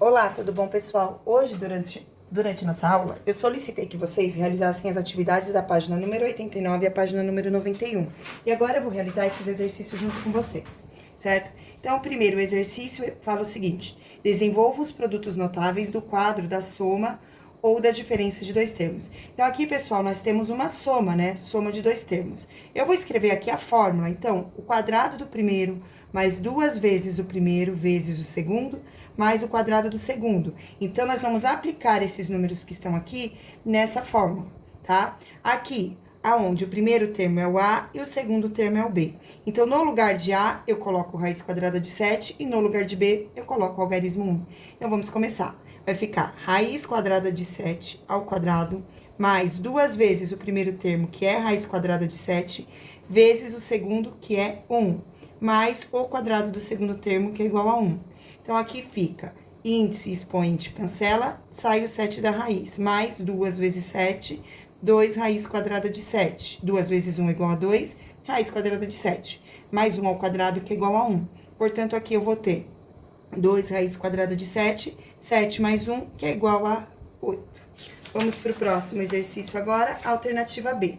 Olá, tudo bom, pessoal? Hoje, durante nossa aula, eu solicitei que vocês realizassem as atividades da página número 89 e a página número 91. E agora eu vou realizar esses exercícios junto com vocês, certo? Então, o primeiro exercício fala o seguinte: desenvolva os produtos notáveis do quadro da soma ou da diferença de dois termos. Então, aqui, pessoal, nós temos uma soma, né? Soma de dois termos. Eu vou escrever aqui a fórmula. Então, o quadrado do primeiro mais 2 vezes o primeiro vezes o segundo, mais o quadrado do segundo. Então, nós vamos aplicar esses números que estão aqui nessa fórmula, tá? Aqui, aonde o primeiro termo é o A e o segundo termo é o B. Então, no lugar de A, eu coloco raiz quadrada de 7 e no lugar de B, eu coloco o algarismo 1. Então, vamos começar. Vai ficar raiz quadrada de 7 ao quadrado, mais 2 vezes o primeiro termo, que é raiz quadrada de 7, vezes o segundo, que é 1, mais o quadrado do segundo termo, que é igual a 1. Então, aqui fica índice, expoente, cancela, sai o 7 da raiz, mais 2 vezes 7, 2 raiz quadrada de 7. 2 vezes 1 é igual a 2, raiz quadrada de 7. Mais 1 ao quadrado, que é igual a 1. Portanto, aqui eu vou ter 2 raiz quadrada de 7, 7 mais 1, que é igual a 8. Vamos para o próximo exercício agora, alternativa B.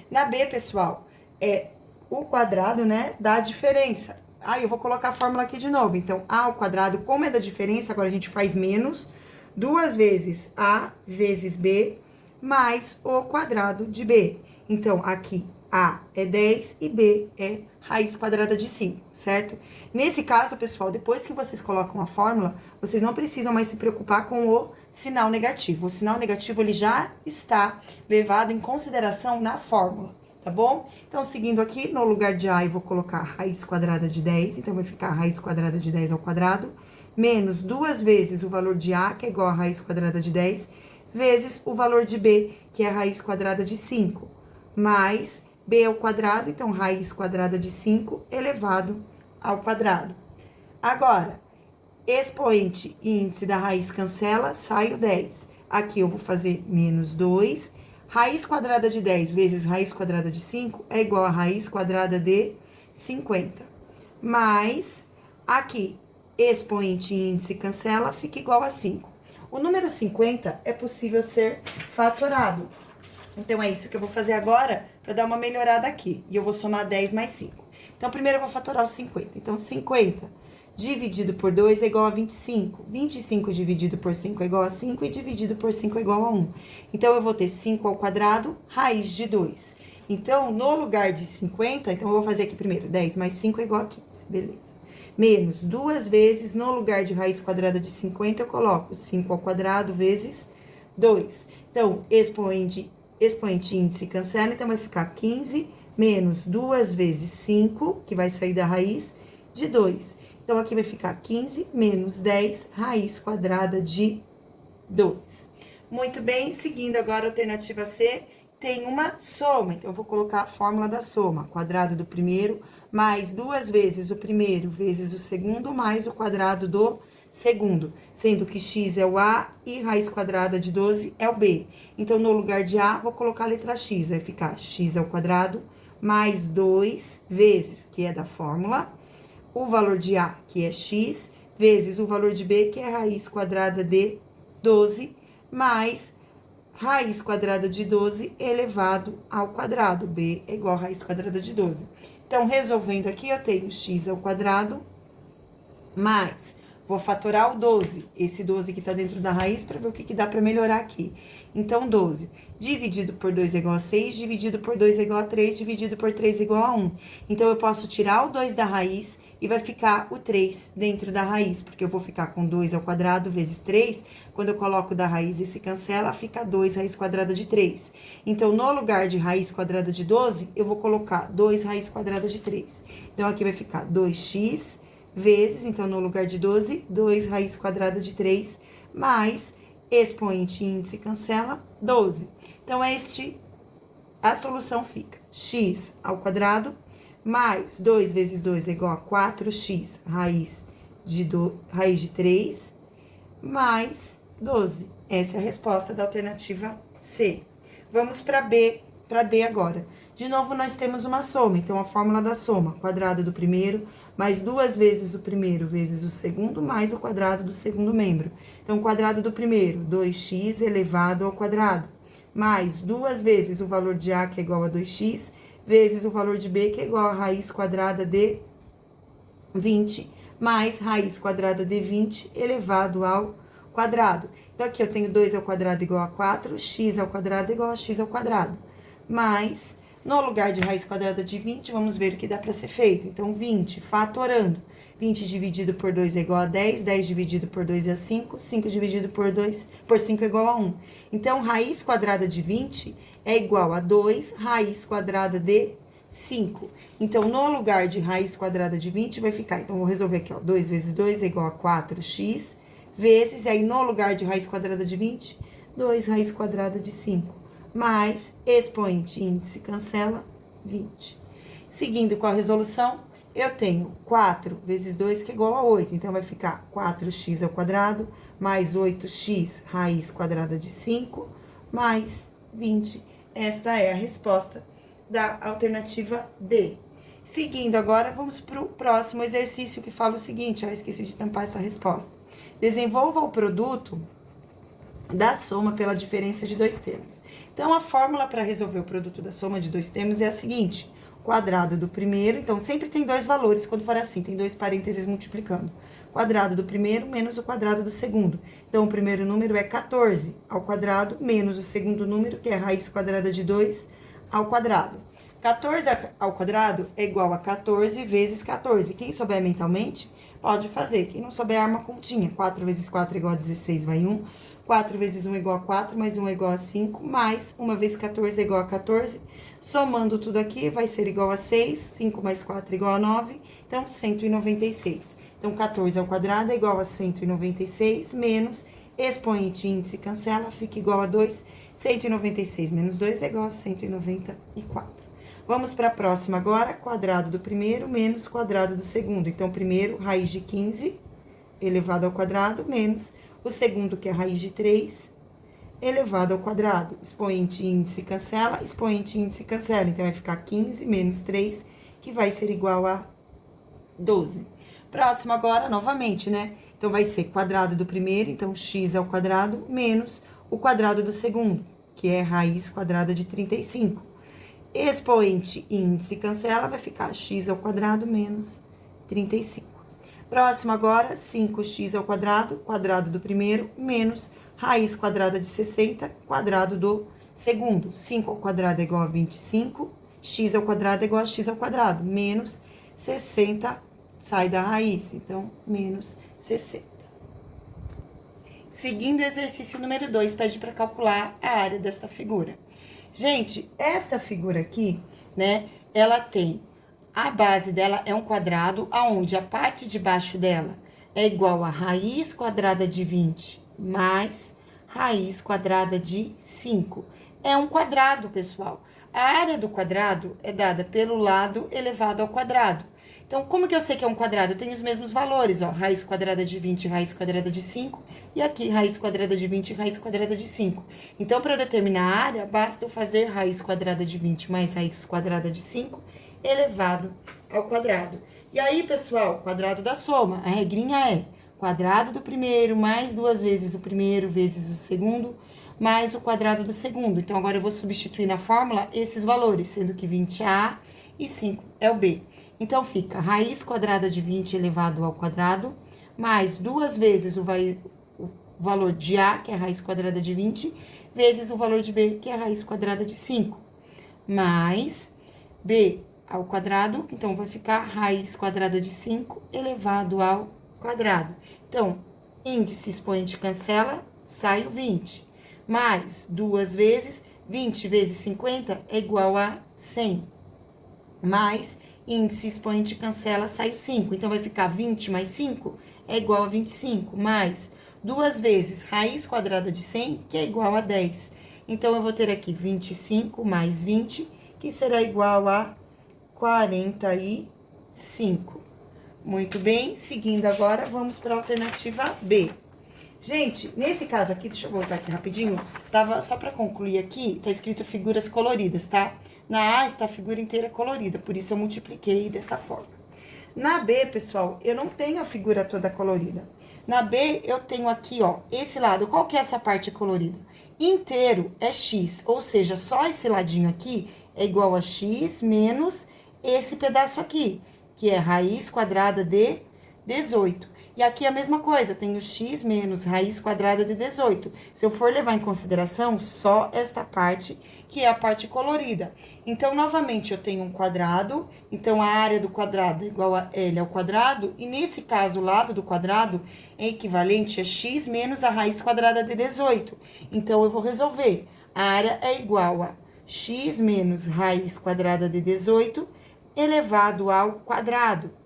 Na B, pessoal, é o quadrado, né, da diferença. Eu vou colocar a fórmula aqui de novo. Então, A ao quadrado, como é da diferença, agora a gente faz menos 2 vezes A vezes B, mais o quadrado de B. Então, aqui, A é 10 e B é raiz quadrada de 5, certo? Nesse caso, pessoal, depois que vocês colocam a fórmula, vocês não precisam mais se preocupar com o sinal negativo. O sinal negativo, ele já está levado em consideração na fórmula, tá bom? Então, seguindo aqui, no lugar de A, eu vou colocar raiz quadrada de 10, então vai ficar raiz quadrada de 10 ao quadrado, menos 2 vezes o valor de A, que é igual a raiz quadrada de 10, vezes o valor de B, que é a raiz quadrada de 5, mais B ao quadrado, então, raiz quadrada de 5 elevado ao quadrado. Agora, expoente e índice da raiz cancela, sai o 10. Aqui eu vou fazer menos 2. Raiz quadrada de 10 vezes raiz quadrada de 5 é igual a raiz quadrada de 50. Mais, aqui, expoente e índice cancela, fica igual a 5. O número 50 é possível ser fatorado. Então, é isso que eu vou fazer agora para dar uma melhorada aqui. E eu vou somar 10 mais 5. Então, primeiro eu vou fatorar os 50. Então, 50 dividido por 2 é igual a 25. 25 dividido por 5 é igual a 5 e dividido por 5 é igual a 1. Então, eu vou ter 5 ao quadrado, raiz de 2. Então, no lugar de 50, então eu vou fazer aqui primeiro, 10 mais 5 é igual a 15, beleza. Menos 2 vezes, no lugar de raiz quadrada de 50, eu coloco 5 ao quadrado vezes 2. Então, expoente índice cancela, então vai ficar 15 menos 2 vezes 5, que vai sair da raiz de 2. Então, aqui vai ficar 15 menos 10, raiz quadrada de 2. Muito bem, seguindo agora a alternativa C, tem uma soma. Então, eu vou colocar a fórmula da soma. Quadrado do primeiro, mais 2 vezes o primeiro, vezes o segundo, mais o quadrado do segundo. Sendo que x é o A e raiz quadrada de 12 é o B. Então, no lugar de A, vou colocar a letra x. Vai ficar x ao quadrado, mais 2 vezes, que é da fórmula, o valor de A, que é x, vezes o valor de B, que é raiz quadrada de 12, mais raiz quadrada de 12 elevado ao quadrado. B é igual a raiz quadrada de 12. Então, resolvendo aqui, eu tenho x ao quadrado, mais, vou fatorar o 12, esse 12 que tá dentro da raiz, para ver o que dá para melhorar aqui. Então, 12 dividido por 2 é igual a 6, dividido por 2 é igual a 3, dividido por 3 é igual a 1. Então, eu posso tirar o 2 da raiz e vai ficar o 3 dentro da raiz, porque eu vou ficar com 2 ao quadrado vezes 3. Quando eu coloco da raiz e se cancela, fica 2 raiz quadrada de 3. Então, no lugar de raiz quadrada de 12, eu vou colocar 2 raiz quadrada de 3. Então, aqui vai ficar 2x vezes, então, no lugar de 12, 2 raiz quadrada de 3, mais expoente índice cancela, 12. Então, a solução fica x ao quadrado, mais 2 vezes 2 é igual a 4x raiz de 3, mais 12. Essa é a resposta da alternativa C. Vamos para B, para D agora. De novo, nós temos uma soma, então a fórmula da soma, quadrado do primeiro, mais 2 vezes o primeiro vezes o segundo, mais o quadrado do segundo membro. Então, o quadrado do primeiro, 2x elevado ao quadrado, mais 2 vezes o valor de A, que é igual a 2x, vezes o valor de B, que é igual a raiz quadrada de 20, mais raiz quadrada de 20 elevado ao quadrado. Então, aqui eu tenho 2 ao quadrado igual a 4, x ao quadrado igual a x ao quadrado. Mais, no lugar de raiz quadrada de 20, vamos ver o que dá para ser feito. Então, 20, fatorando. 20 dividido por 2 é igual a 10, 10 dividido por 2 é 5, 5 dividido por 5 é igual a 1. Então, raiz quadrada de 20 é igual a 2 raiz quadrada de 5. Então, no lugar de raiz quadrada de 20, vai ficar... Então, vou resolver aqui, ó. 2 vezes 2 é igual a 4x, vezes... E aí, no lugar de raiz quadrada de 20, 2 raiz quadrada de 5. Mais expoente índice cancela 20. Seguindo com a resolução, eu tenho 4 vezes 2, que é igual a 8. Então, vai ficar 4x ao quadrado, mais 8x raiz quadrada de 5, mais 20. Esta é a resposta da alternativa D. Seguindo agora, vamos para o próximo exercício que fala o seguinte, eu esqueci de tampar essa resposta. Desenvolva o produto da soma pela diferença de dois termos. Então, a fórmula para resolver o produto da soma de dois termos é a seguinte, quadrado do primeiro, então sempre tem dois valores, quando for assim, tem dois parênteses multiplicando. Quadrado do primeiro menos o quadrado do segundo. Então, o primeiro número é 14 ao quadrado, menos o segundo número, que é raiz quadrada de 2 ao quadrado. 14 ao quadrado é igual a 14 vezes 14. Quem souber mentalmente, pode fazer. Quem não souber, arma continha. 4 vezes 4 é igual a 16, vai 1. 4 vezes 1 é igual a 4, mais 1 é igual a 5, mais 1 vezes 14 é igual a 14. Somando tudo aqui, vai ser igual a 6. 5 mais 4 é igual a 9. Então, 196. Então, 14 ao quadrado é igual a 196, menos expoente índice cancela, fica igual a 2. 196 menos 2 é igual a 194. Vamos para a próxima agora, quadrado do primeiro menos quadrado do segundo. Então, primeiro, raiz de 15 elevado ao quadrado, menos o segundo, que é raiz de 3 elevado ao quadrado. Expoente índice cancela, expoente índice cancela. Então, vai ficar 15 menos 3, que vai ser igual a 12. Próximo agora, novamente, né? Então, vai ser quadrado do primeiro, então, x ao quadrado, menos o quadrado do segundo, que é raiz quadrada de 35. Expoente índice cancela, vai ficar x ao quadrado menos 35. Próximo agora, 5x ao quadrado, quadrado do primeiro, menos raiz quadrada de 60, quadrado do segundo. 5 ao quadrado é igual a 25, x ao quadrado é igual a x ao quadrado, menos 60 sai da raiz, então, menos 60. Seguindo o exercício número 2, pede para calcular a área desta figura. Gente, esta figura aqui, né, ela tem, a base dela é um quadrado, aonde a parte de baixo dela é igual a raiz quadrada de 20 mais raiz quadrada de 5. É um quadrado, pessoal. A área do quadrado é dada pelo lado elevado ao quadrado. Então, como que eu sei que é um quadrado? Eu tenho os mesmos valores, ó, raiz quadrada de 20, raiz quadrada de 5, e aqui raiz quadrada de 20, raiz quadrada de 5. Então, para eu determinar a área, basta eu fazer raiz quadrada de 20 mais raiz quadrada de 5 elevado ao quadrado. E aí, pessoal, quadrado da soma, a regrinha é quadrado do primeiro mais 2 vezes o primeiro vezes o segundo, mais o quadrado do segundo. Então, agora eu vou substituir na fórmula esses valores, sendo que 20 é A e 5 é o B. Então, fica raiz quadrada de 20 elevado ao quadrado, mais 2 vezes o valor de A, que é a raiz quadrada de 20, vezes o valor de B, que é a raiz quadrada de 5, mais B ao quadrado, então, vai ficar raiz quadrada de 5 elevado ao quadrado. Então, índice expoente cancela, sai o 20, mais 2 vezes, 20 vezes 50 é igual a 100, mais índice expoente cancela, sai o 5. Então, vai ficar 20 mais 5 é igual a 25, mais 2 vezes raiz quadrada de 100, que é igual a 10. Então, eu vou ter aqui 25 mais 20, que será igual a 45. Muito bem, seguindo agora, vamos para a alternativa B. Gente, nesse caso aqui, deixa eu voltar aqui rapidinho. Tava, só pra concluir aqui, tá escrito figuras coloridas, tá? Na A está a figura inteira colorida, por isso eu multipliquei dessa forma. Na B, pessoal, eu não tenho a figura toda colorida. Na B, eu tenho aqui, ó, esse lado. Qual que é essa parte colorida? Inteiro é x, ou seja, só esse ladinho aqui é igual a x menos esse pedaço aqui, que é raiz quadrada de 18. E aqui a mesma coisa, eu tenho x menos raiz quadrada de 18. Se eu for levar em consideração só esta parte, que é a parte colorida. Então, novamente, eu tenho um quadrado, então a área do quadrado é igual a L ao quadrado, e nesse caso, o lado do quadrado é equivalente a x menos a raiz quadrada de 18. Então, eu vou resolver. A área é igual a x menos raiz quadrada de 18 elevado ao quadrado.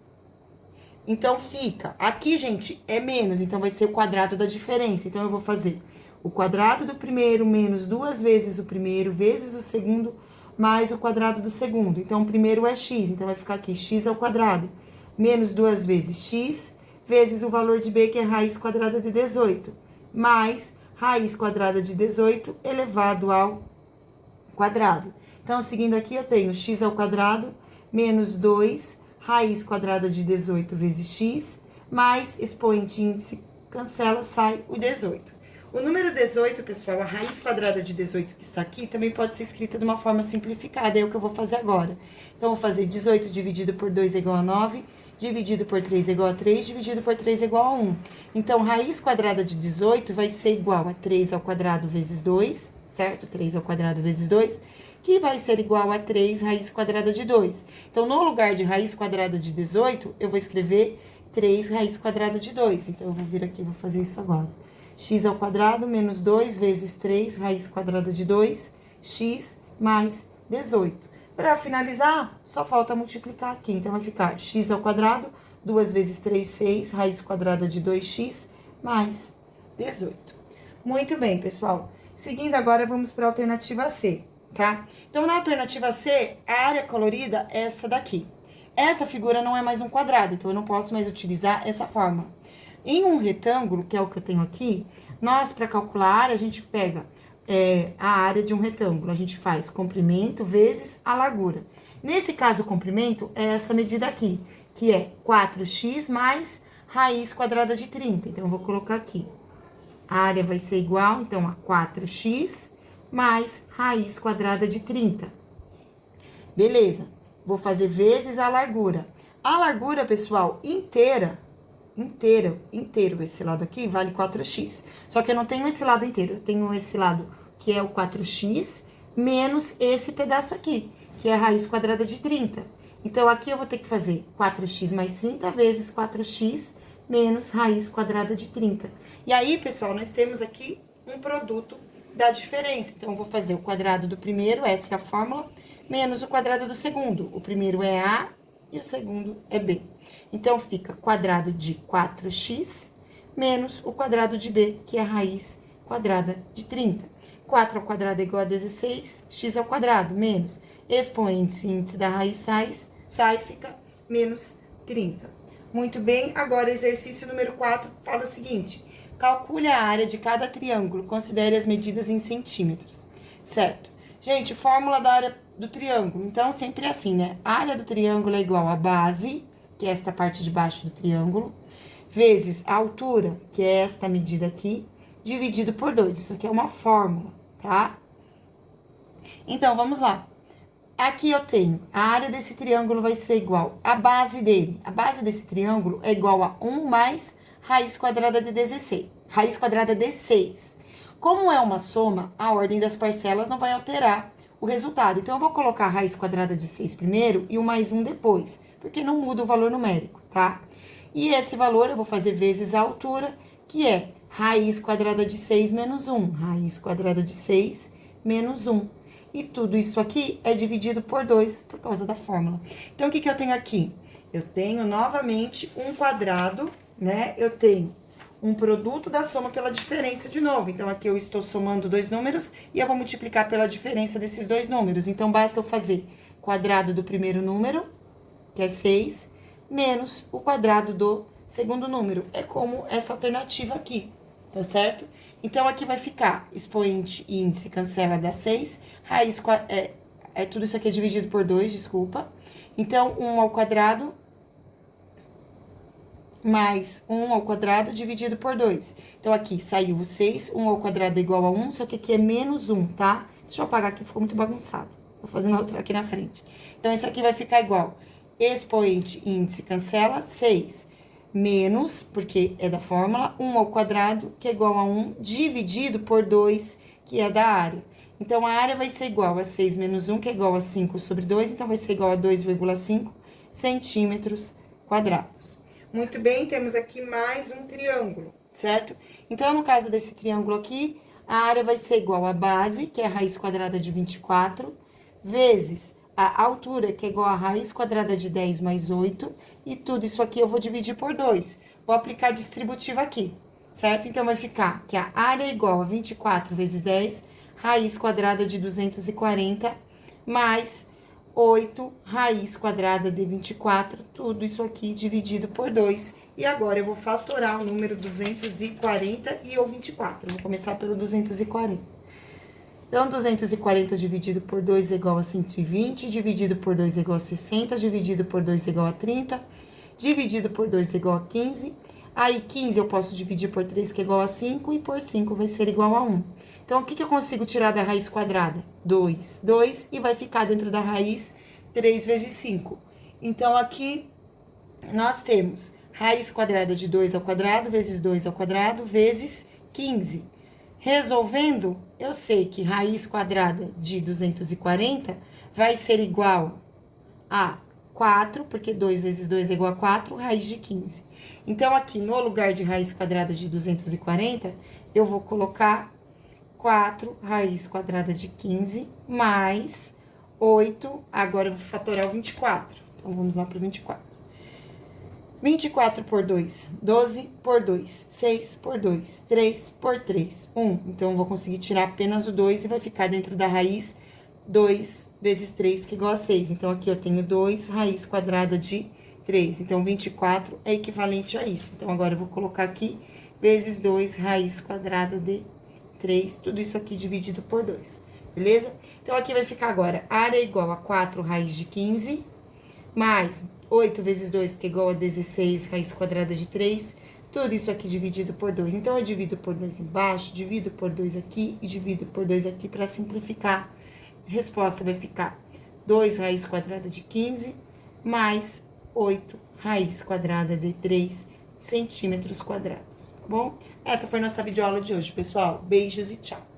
Então, fica... Aqui, gente, é menos, então vai ser o quadrado da diferença. Então, eu vou fazer o quadrado do primeiro menos 2 vezes o primeiro vezes o segundo mais o quadrado do segundo. Então, o primeiro é x, então vai ficar aqui x ao quadrado menos 2 vezes x vezes o valor de b, que é raiz quadrada de 18, mais raiz quadrada de 18 elevado ao quadrado. Então, seguindo aqui, eu tenho x ao quadrado menos 2 raiz quadrada de 18 vezes x, mais expoente índice, cancela, sai o 18. O número 18, pessoal, a raiz quadrada de 18 que está aqui, também pode ser escrita de uma forma simplificada, é o que eu vou fazer agora. Então, eu vou fazer 18 dividido por 2 é igual a 9, dividido por 3 é igual a 3, dividido por 3 é igual a 1. Então, raiz quadrada de 18 vai ser igual a 3 ao quadrado vezes 2, certo? 3 ao quadrado vezes 2, que vai ser igual a 3 raiz quadrada de 2. Então, no lugar de raiz quadrada de 18, eu vou escrever 3 raiz quadrada de 2. Então, eu vou vir aqui e vou fazer isso agora. X ao quadrado menos 2 vezes 3 raiz quadrada de 2, x mais 18. Para finalizar, só falta multiplicar aqui. Então, vai ficar x ao quadrado, 2 vezes 3, 6, raiz quadrada de 2x mais 18. Muito bem, pessoal. Seguindo agora, vamos para a alternativa C. Tá? Então, na alternativa C, a área colorida é essa daqui. Essa figura não é mais um quadrado, então eu não posso mais utilizar essa fórmula. Em um retângulo, que é o que eu tenho aqui, nós, para calcular a área, a gente pega a área de um retângulo. A gente faz comprimento vezes a largura. Nesse caso, o comprimento é essa medida aqui, que é 4x mais raiz quadrada de 30. Então, eu vou colocar aqui. A área vai ser igual, então, a 4x mais raiz quadrada de 30. Beleza. Vou fazer vezes a largura. A largura, pessoal, inteiro, esse lado aqui, vale 4x. Só que eu não tenho esse lado inteiro, eu tenho esse lado que é o 4x, menos esse pedaço aqui, que é a raiz quadrada de 30. Então, aqui eu vou ter que fazer 4x mais 30 vezes 4x menos raiz quadrada de 30. E aí, pessoal, nós temos aqui um produto da diferença. Então, eu vou fazer o quadrado do primeiro, essa é a fórmula, menos o quadrado do segundo. O primeiro é A e o segundo é B. Então, fica quadrado de 4x menos o quadrado de B, que é a raiz quadrada de 30. 4 ao quadrado é igual a 16, x ao quadrado, menos expoente índice da raiz sai, fica menos 30. Muito bem, agora exercício número 4 fala o seguinte: calcule a área de cada triângulo, considere as medidas em centímetros. Certo. Gente, fórmula da área do triângulo. Então, sempre assim, né? A área do triângulo é igual à base, que é esta parte de baixo do triângulo, vezes a altura, que é esta medida aqui, dividido por 2. Isso aqui é uma fórmula, tá? Então, vamos lá. Aqui eu tenho, a área desse triângulo vai ser igual à base dele. A base desse triângulo é igual a 1 mais raiz quadrada de 16. Raiz quadrada de 6. Como é uma soma, a ordem das parcelas não vai alterar o resultado. Então, eu vou colocar a raiz quadrada de 6 primeiro e o mais 1 depois, porque não muda o valor numérico, tá? E esse valor eu vou fazer vezes a altura, que é raiz quadrada de 6 menos 1. Raiz quadrada de 6 menos 1. E tudo isso aqui é dividido por 2 por causa da fórmula. Então, o que eu tenho aqui? Eu tenho, novamente, um quadrado, né? Eu tenho um produto da soma pela diferença de novo. Então, aqui eu estou somando dois números e eu vou multiplicar pela diferença desses dois números. Então, basta eu fazer quadrado do primeiro número, que é 6, menos o quadrado do segundo número. É como essa alternativa aqui, tá certo? Então, aqui vai ficar expoente e índice cancela dá 6, tudo isso aqui é dividido por 2, desculpa. Então, 1 ao quadrado mais 1 ao quadrado dividido por 2. Então, aqui saiu o 6, 1 ao quadrado é igual a 1, só que aqui é menos 1, tá? Deixa eu apagar aqui, ficou muito bagunçado. Vou fazendo outra aqui na frente. Então, isso aqui vai ficar igual. Expoente índice cancela, 6 menos, porque é da fórmula, 1 ao quadrado, que é igual a 1, dividido por 2, que é da área. Então, a área vai ser igual a 6 menos 1, que é igual a 5 sobre 2, então vai ser igual a 2,5 centímetros quadrados. Muito bem, temos aqui mais um triângulo, certo? Então, no caso desse triângulo aqui, a área vai ser igual a base, que é a raiz quadrada de 24, vezes a altura, que é igual a raiz quadrada de 10 mais 8, e tudo isso aqui eu vou dividir por 2. Vou aplicar a distributiva aqui, certo? Então, vai ficar que a área é igual a 24 vezes 10, raiz quadrada de 240, mais 8 raiz quadrada de 24, tudo isso aqui dividido por 2. E agora, eu vou fatorar o número 240 e o 24. Vou começar pelo 240. Então, 240 dividido por 2 é igual a 120, dividido por 2 é igual a 60, dividido por 2 é igual a 30, dividido por 2 é igual a 15. Aí, 15 eu posso dividir por 3, que é igual a 5, e por 5 vai ser igual a 1. Então, o que eu consigo tirar da raiz quadrada? 2. 2, e vai ficar dentro da raiz 3 vezes 5. Então, aqui, nós temos raiz quadrada de 2 ao quadrado, vezes 2 ao quadrado, vezes 15. Resolvendo, eu sei que raiz quadrada de 240 vai ser igual a 4, porque 2 vezes 2 é igual a 4, raiz de 15. Então, aqui, no lugar de raiz quadrada de 240, eu vou colocar 4 raiz quadrada de 15 mais 8. Agora, eu vou fatorar o 24. Então, vamos lá para o 24. 24 por 2, 12 por 2, 6 por 2, 3 por 3, 1. Então, eu vou conseguir tirar apenas o 2 e vai ficar dentro da raiz 2 vezes 3, que é igual a 6. Então, aqui eu tenho 2 raiz quadrada de 3. Então, 24 é equivalente a isso. Então, agora eu vou colocar aqui vezes 2 raiz quadrada de 3. Tudo isso aqui dividido por 2, beleza? Então, aqui vai ficar agora área igual a 4 raiz de 15, mais 8 vezes 2, que é igual a 16 raiz quadrada de 3. Tudo isso aqui dividido por 2. Então, eu divido por 2 embaixo, divido por 2 aqui e divido por 2 aqui para simplificar. A resposta vai ficar 2 raiz quadrada de 15 mais 8 raiz quadrada de 3 centímetros quadrados, tá bom? Essa foi nossa videoaula de hoje, pessoal. Beijos e tchau!